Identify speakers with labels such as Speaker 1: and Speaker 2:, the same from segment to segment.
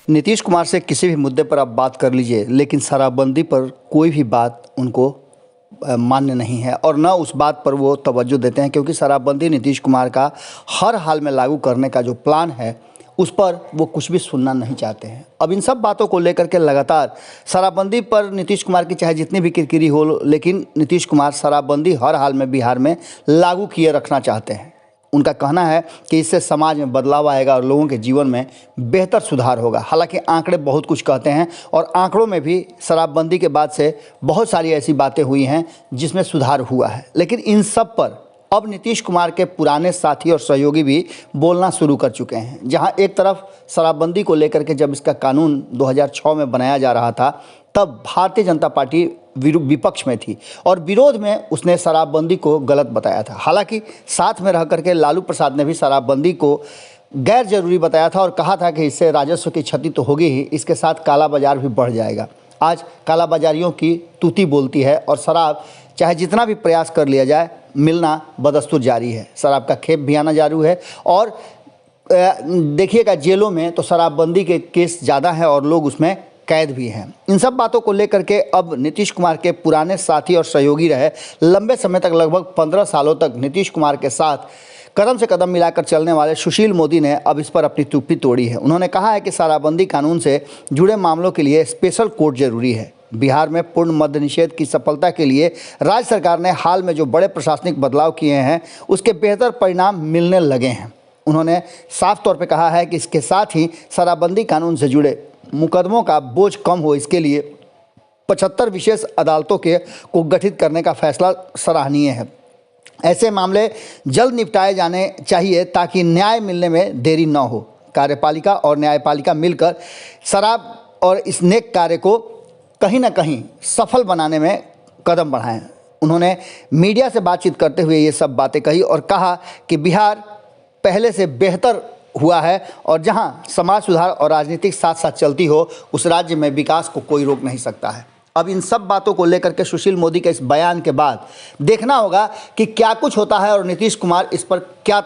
Speaker 1: नीतीश कुमार से किसी भी मुद्दे पर आप बात कर लीजिए, लेकिन शराबबंदी पर कोई भी बात उनको मान्य नहीं है और न उस बात पर वो तवज्जो देते हैं, क्योंकि शराबबंदी नीतीश कुमार का हर हाल में लागू करने का जो प्लान है उस पर वो कुछ भी सुनना नहीं चाहते हैं। अब इन सब बातों को लेकर के लगातार शराबबंदी पर नीतीश कुमार की चाहे जितनी भी किरकिरी हो, लेकिन नीतीश कुमार शराबबंदी हर हाल में बिहार में लागू किए रखना चाहते हैं। उनका कहना है कि इससे समाज में बदलाव आएगा और लोगों के जीवन में बेहतर सुधार होगा। हालांकि आंकड़े बहुत कुछ कहते हैं और आंकड़ों में भी शराबबंदी के बाद से बहुत सारी ऐसी बातें हुई हैं जिसमें सुधार हुआ है, लेकिन इन सब पर अब नीतीश कुमार के पुराने साथी और सहयोगी भी बोलना शुरू कर चुके हैं। जहां एक तरफ शराबबंदी को लेकर के जब इसका कानून 2006 में बनाया जा रहा था, तब भारतीय जनता पार्टी विपक्ष में थी और विरोध में उसने शराबबंदी को गलत बताया था। हालांकि साथ में रह करके लालू प्रसाद ने भी शराबबंदी को गैर जरूरी बताया था और कहा था कि इससे राजस्व की क्षति तो होगी ही, इसके साथ काला बाजार भी बढ़ जाएगा। आज काला बाजारियों की तूती बोलती है और शराब चाहे जितना भी प्रयास कर लिया जाए, मिलना बदस्तूर जारी है। शराब का खेप भी आना जारी है और देखिएगा जेलों में तो शराबबंदी के केस ज़्यादा हैं और लोग उसमें कैद भी हैं। इन सब बातों को लेकर के अब नीतीश कुमार के पुराने साथी और सहयोगी रहे, लंबे समय तक लगभग 15 सालों तक नीतीश कुमार के साथ कदम से कदम मिलाकर चलने वाले सुशील मोदी ने अब इस पर अपनी चुप्पी तोड़ी है। उन्होंने कहा है कि शराबबंदी कानून से जुड़े मामलों के लिए स्पेशल कोर्ट जरूरी है। बिहार में पूर्ण मद्य निषेध की सफलता के लिए राज्य सरकार ने हाल में जो बड़े प्रशासनिक बदलाव किए हैं उसके बेहतर परिणाम मिलने लगे हैं। उन्होंने साफ तौर पर कहा है कि इसके साथ ही शराबबंदी कानून से जुड़े मुकदमों का बोझ कम हो, इसके लिए 75 विशेष अदालतों को गठित करने का फैसला सराहनीय है। ऐसे मामले जल्द निपटाए जाने चाहिए ताकि न्याय मिलने में देरी न हो। कार्यपालिका और न्यायपालिका मिलकर शराब और इस नेक कार्य को कहीं ना कहीं सफल बनाने में कदम बढ़ाएं। उन्होंने मीडिया से बातचीत करते हुए ये सब बातें कही और कहा कि बिहार पहले से बेहतर हुआ है और जहां समाज सुधार और राजनीतिक साथ साथ चलती हो, उस राज्य में विकास को कोई रोक नहीं सकता है। अब इन सब बातों को लेकर के सुशील मोदी के इस बयान के बाद देखना होगा कि क्या कुछ होता है और नीतीश कुमार इस पर क्या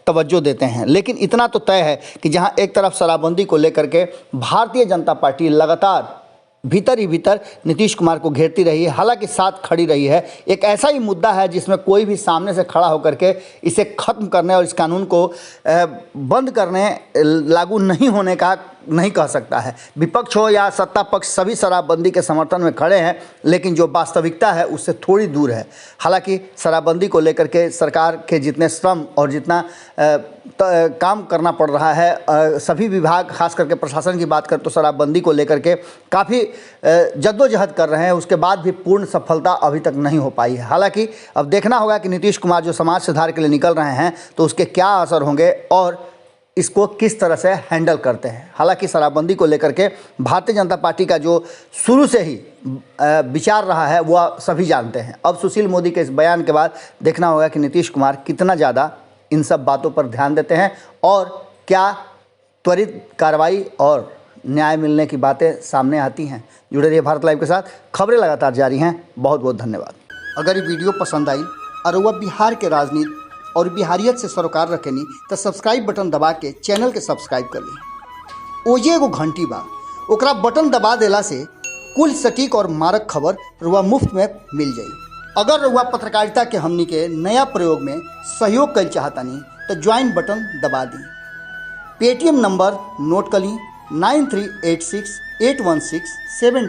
Speaker 1: तवज्जो देते हैं। लेकिन इतना तो तय है कि जहां एक तरफ शराबबंदी को लेकर के भारतीय जनता पार्टी लगातार भीतर ही भीतर नीतीश कुमार को घेरती रही है, हालांकि साथ खड़ी रही है। एक ऐसा ही मुद्दा है जिसमें कोई भी सामने से खड़ा होकर के इसे खत्म करने और इस कानून को बंद करने, लागू नहीं होने का नहीं कह सकता है। विपक्ष हो या सत्ता पक्ष, सभी शराबबंदी के समर्थन में खड़े हैं, लेकिन जो वास्तविकता है उससे थोड़ी दूर है। हालांकि शराबबंदी को लेकर के सरकार के जितने श्रम और जितना काम करना पड़ रहा है, सभी विभाग खास करके प्रशासन की बात करें तो शराबबंदी को लेकर के काफ़ी जद्दोजहद कर रहे हैं, उसके बाद भी पूर्ण सफलता अभी तक नहीं हो पाई है। हालांकि अब देखना होगा कि नीतीश कुमार जो समाज सुधार के लिए निकल रहे हैं तो उसके क्या असर होंगे और इसको किस तरह से हैंडल करते हैं। हालांकि शराबबंदी को लेकर के भारतीय जनता पार्टी का जो शुरू से ही विचार रहा है वह सभी जानते हैं। अब सुशील मोदी के इस बयान के बाद देखना होगा कि नीतीश कुमार कितना ज़्यादा इन सब बातों पर ध्यान देते हैं और क्या त्वरित कार्रवाई और न्याय मिलने की बातें सामने आती हैं। जुड़े रहिए भारत लाइव के साथ, खबरें लगातार जारी हैं। बहुत बहुत धन्यवाद। अगर ये वीडियो पसंद आई और वह बिहार के राजनीति और बिहारियत से सरोकार रखेनी तो सब्सक्राइब बटन दबा के चैनल के सब्सक्राइब कर ली। ओजे एगो घंटी बा, ओकरा बटन दबा देला से कुल सटीक और मारक खबर रुआ मुफ्त में मिल जाई। अगर रुआ पत्रकारिता के हमनी के नया प्रयोग में सहयोग कर चाहतानी तो ज्वाइन बटन दबा दी। पेटीएम नंबर नोट कर ली 93868167